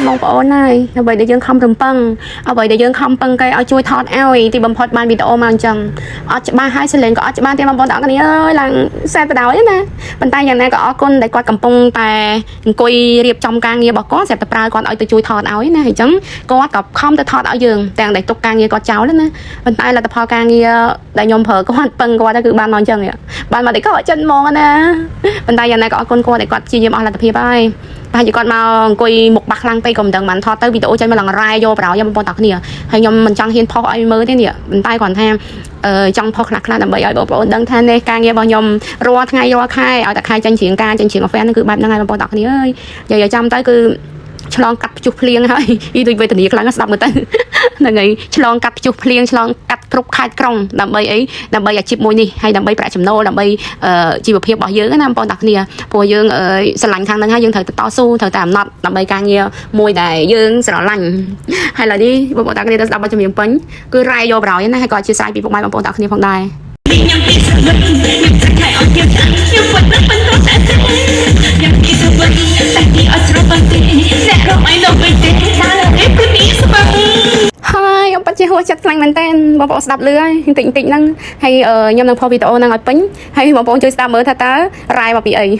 បងប្អូនហើយអ្វីដែលយើងខំរំពឹងអ្វីដែលយើងខំពឹងគេឲ្យជួយថតឲ្យទីបំផុតបានវីដេអូមកអញ្ចឹងអត់ច្បាស់ហើយសលេងក៏អត់ច្បាស់ទេបងប្អូនទាំងអស់គ្នាអើយឡើងសែបបដ ாய் ណាប៉ុន្តែយ៉ាងណាក៏អរគុណដែលគាត់កំពុងតែអង្គុយរៀបចំការងាររបស់គាត់ស្រាប់តែប្រើគាត់ឲ្យទៅជួយថតឲ្យណាអញ្ចឹងគាត់ក៏ខំទៅថតឲ្យយើងទាំងដែលទុកការងារគាត់ចោលណាប៉ុន្តែលទ្ធផលការងារដែលខ្ញុំប្រើគាត់ពឹងគាត់ទៅគឺបានមកអញ្ចឹងបានមកតែគាត់ចិត្តហ្មងណាប៉ុន្តែយ៉ាងណាក៏អរគុណគាត់ដែលគាត់ព្យាយាមអស់លទ្ធភាពហើយតែជាគាត់មកអង្គុយមុខបាក់ខ្លាំងពេកក៏មិនដឹងបានថតទៅវីដេអូចេញមកឡើងរ៉ាយយកប្រយោជន៍បងប្អូនទាំងគ្នាហើយខ្ញុំមិនចង់ហ៊ានផុសឲ្យមើលទេនេះប៉ុន្តែគាត់ថាចង់ផុសខ្លះៗដើម្បីឲ្យបងប្អូនដឹងថានេះការងាររបស់ខ្ញុំរាល់ថ្ងៃរាល់ខែឲ្យតែខែចាញ់ជ្រៀងការចាញ់ជ្រៀងកាហ្វេហ្នឹងគឺបែបហ្នឹងហើយបងប្អូនទាំងគ្នាអើយនិយាយឲ្យចាំទៅគឺឆ្លងកាត់ព្យុះភ្លៀងហើយដូចវេទនាខ្លាំងស្ដាប់មើលទៅហ្នឹងហើយឆ្លងកាត់ព្យុះភ្លៀងឆ្លងកាត់គ្រប់ខេត្តក្រុងដើម្បីអីដើម្បីអាជីពមួយនេះហើយដើម្បីប្រាក់ចំណូលដើម្បីជីវភាពរបស់យើងណាបងប្អូនទាំងគ្នាព្រោះយើងស្រឡាញ់ខាងហ្នឹងហើយយើងត្រូវទៅតស៊ូត្រូវតែអំណត់ដើម្បីការងារមួយដែលយើងស្រឡាញ់ហើយឥឡូវនេះបងប្អូនទាំងគ្នាទៅស្ដាប់បទចម្រៀងពេញគឺរ៉ែយកប្រយោជន៍ណាហើយក៏អធិស្ឋានពីពុកម៉ែបងប្អូនទាំងគ្នាផងដែរខ្ញុំពីស្រវិតខ្ញុំចាក់ខែអត់ទៀតខ្ញុំពុតនឹងបន្តតែខ្ញុំពីស្រវិតតែទីអត់ស្រវិតទេអ្នករកឲ្យនៅវិញទេតែរៀបពីស្បាហើយខ្ញុំពិតជាហួសចិត្តខ្លាំងមែនតើបងប្អូនស្ដាប់លឺហើយបន្តិចហ្នឹងហើយខ្ញុំនឹងផុសវីដេអូហ្នឹងឲ្យពេញហើយបងប្អូនជួយស្ដាប់មើលថាតើរ៉ែមកពីអីនិ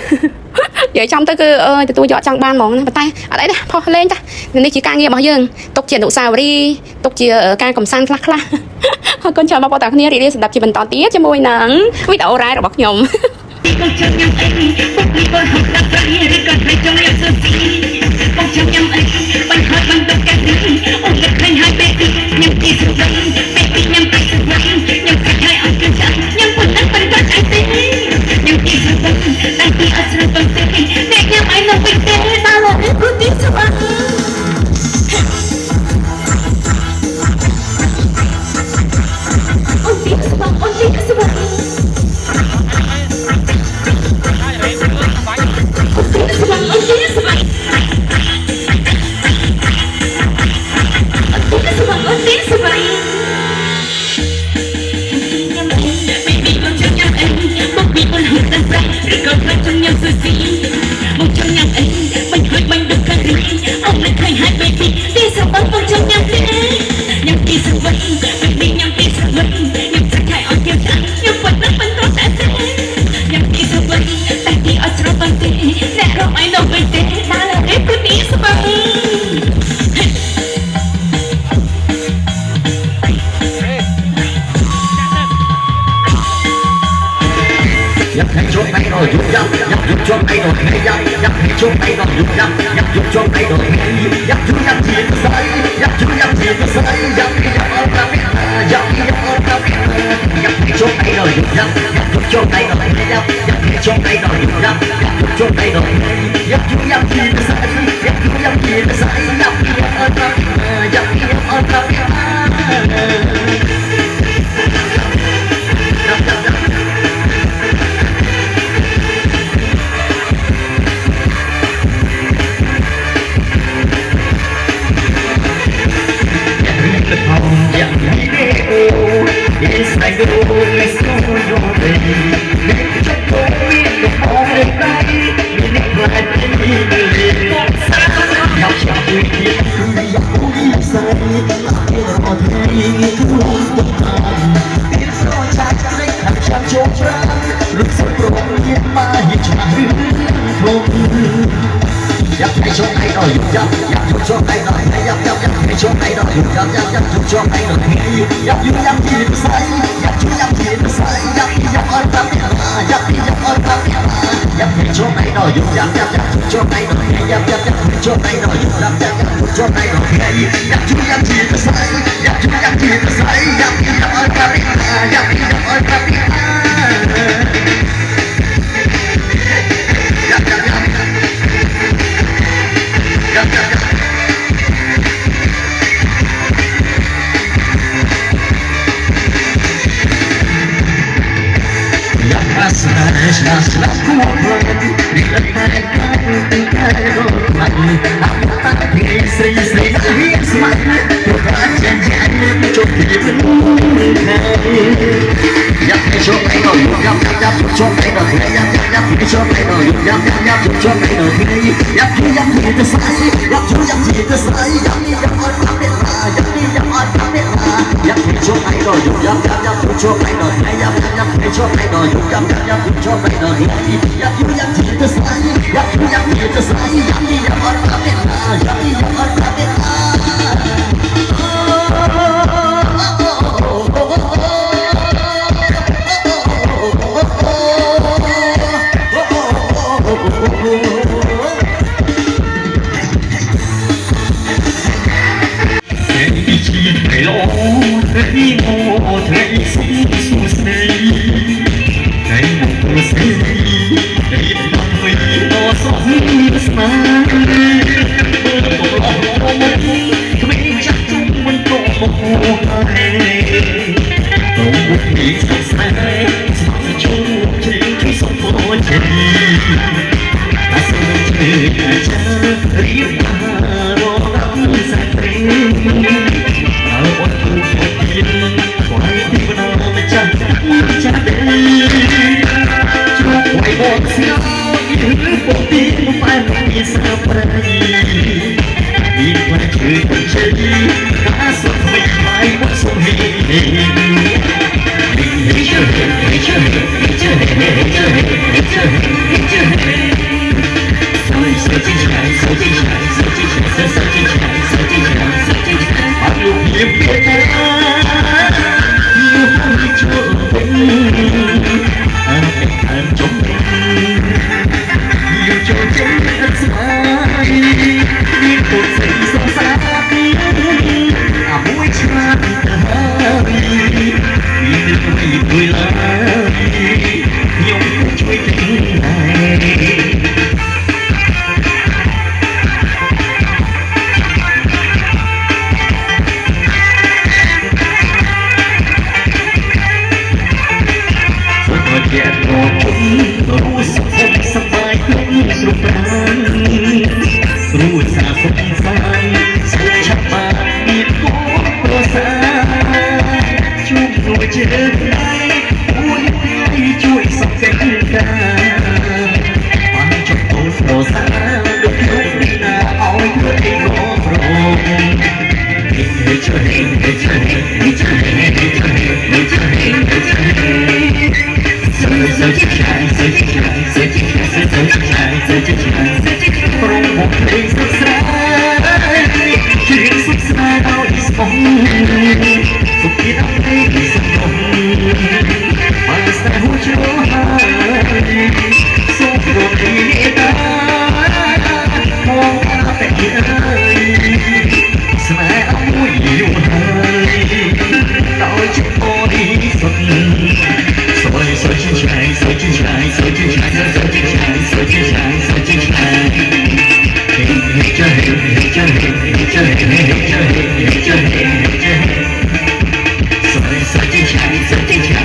យាយចំទៅគឺទទួលយកចង់បានហ្មងណាប៉ុន្តែអត់អីទេផុសលេងតានេះជាការងាររបស់យើងទុកជាអនុស្សាវរីយ៍ទុកជាការកំសាន្តខ្លះអរគុណច្រើនបងប្អូនទាំងគ្នារីករាយស្ដាប់ជាបន្តទៀតជាមួយនឹងវីដេអូរ៉ែរបស់ខ្ញុំបងចង់ញ៉ាំអីបងពីបងហៅដាក់ប្រៃឬក៏ថ្លៃចង់ញ៉ាំស៊ូស៊ីបងចង់ញ៉ាំអីបាញ់ហើយបាញ់ទៅកាត់អូនទៅឃើញហើយពេលញ៉ាំទីសុខពេលញ៉ាំទីសុខញ៉ាំសាច់ហើយអត់ជឿចាស់ញ៉ាំពុននឹងបន្តតែទេញ៉ាំទីសុខតែទីអត់ស្រួលទេអ្នកញ៉ាំអីនៅវិញទេដល់នេះគឺទីសុខអូនទីសុខអូនទីសុខHãy subscribe cho kênh Ghiền Mì Gõ để không bỏ lỡ những ល្អថ្ងៃងថ្ងៃសុខសួស្តីថ្ងៃមកព្រោះស្អីរៀបបានវិញដល់សោះស្នាមើលកំឡោះមកគ្មានចាស់ជុំមិនតមកហួហើយរងមុខនេះសោះស្នេហ៍ស្មោះជួបជ្រៀងជួយសុំអូនជាអាសនជឿចារៀបបានរងដល់សាច់ត្រីអើអត់គូអត់ទៀតខ្វាយទីបណ្ដោម្ចាស់ចាស់ទេជួបໄວបងស្ងោយបងទីមកបែបពីសាប្រៃមានខ្វាយជឿទៅជិះកាសុខមិនខ្វាយមកសុំហេรู้สึกสบายขึ้นสุขรารู้สาสมสายสุขชับมามีตัวตัวสาช่วยหน่วยเจอใครผู้ให้ช่วยสักเส้นกันฟังจบตัวตัวสาดุจลุกในนาเอาไว้เพื่อให้รอโปรให้เจอให้เจอให้เจอให้เจอให้เจอให้เจอHãy subscribe cho kênh Ghiền Mì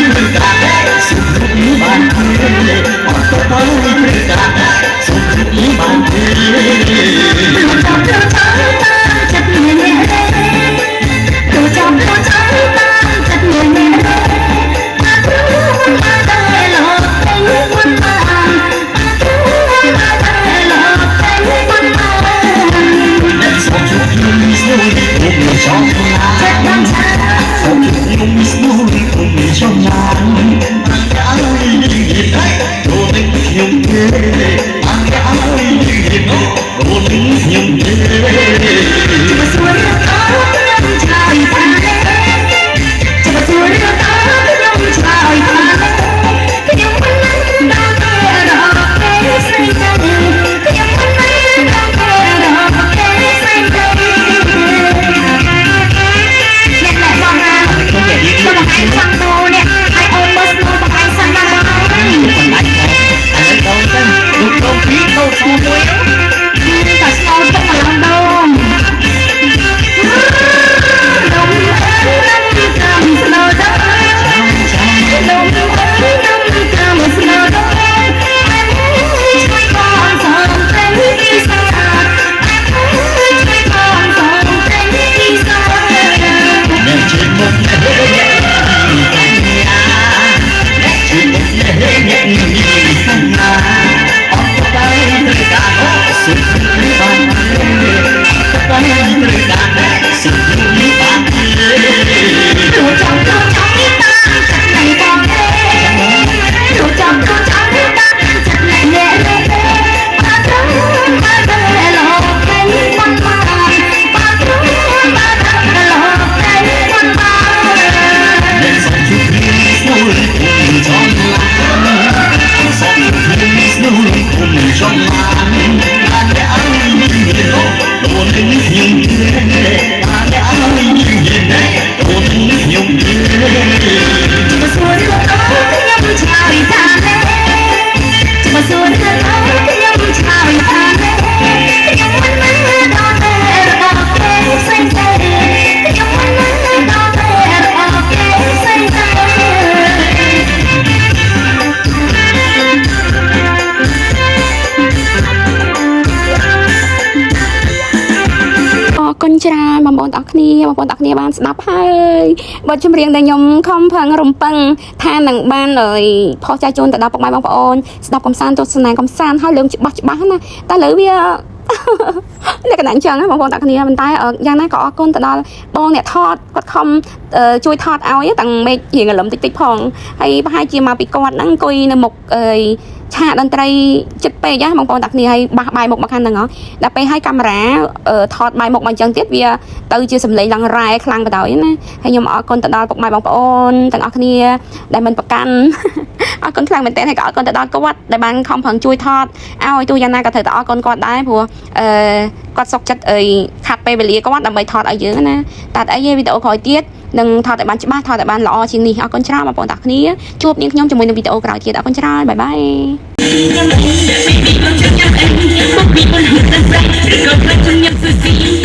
Gõ để không bỏ lỡ những Hãy subscribe cho kênh Ghiền Mì Gõ để không bỏ lỡ ច្រើនបងប្អូនទាំងគ្នាបងប្អូនទាំងគ្នាបានស្ដាប់ហើយបទចម្រៀងដែលខ្ញុំខំប្រឹងរំពឹងថានឹងបានផុសចែកជូនទៅដល់ពុកម៉ែបងប្អូនស្ដាប់កំសាន្តទស្សនាកំសាន្តហើយលើកច្បាស់ណាតែលើវាលក្ខណៈអញ្ចឹងបងប្អូនទាំងគ្នាប៉ុន្តែយ៉ាងណាក៏អរគុណទៅដល់បងអ្នកថតគាត់ខំជួយថតឲ្យទាំងមេឃរៀងរលឹមតិចផងហើយប្រហែលជាមកពីគាត់ហ្នឹងអង្គុយនៅមុខឆាកតន្ត្រីចិត្តពេកណាបងប្អូនទាំងគ្នាហើយបាសបាយមុខមកខាងហ្នឹងដល់ពេលឲ្យកាមេរ៉ាថតបាយមុខមកអញ្ចឹងទៀតវាទៅជាសម្លេងឡើងរ៉ែខ្លាំងបណ្ដោយណាហើយខ្ញុំអរគុណទៅដល់ពុកម៉ែបងប្អូនទាំងអស់គ្នាដែលមិនប្រកាន់អរគុណខ្លាំងមែនទែនហើយក៏អរគុណទៅដល់គាត់ដែលបានខំប្រឹងជួយថតឲ្យទូយ៉ាងណាក៏ត្រូវតែអរគុណគាត់ដែរព្រោះគាត់សុខចិត្តខាត់ពេលវេលាគាត់ដើម្បីថតឲ្យយើងណាតែអីវីដេអូក្រោយទៀតនឹងថតឲ្យបានច្បាស់ថតឲ្យបានល្អជាងនេះអរគុណច្រើនបងប្អូនទាំងគ្នាជួបនាងខ្ញុំជាមួយនឹងវីដេអូក្រោយទៀតអរគុណច្រើនបាយបាយ Hãy subscribe cho kênh Ghiền Mì Gõ để không bỏ lỡ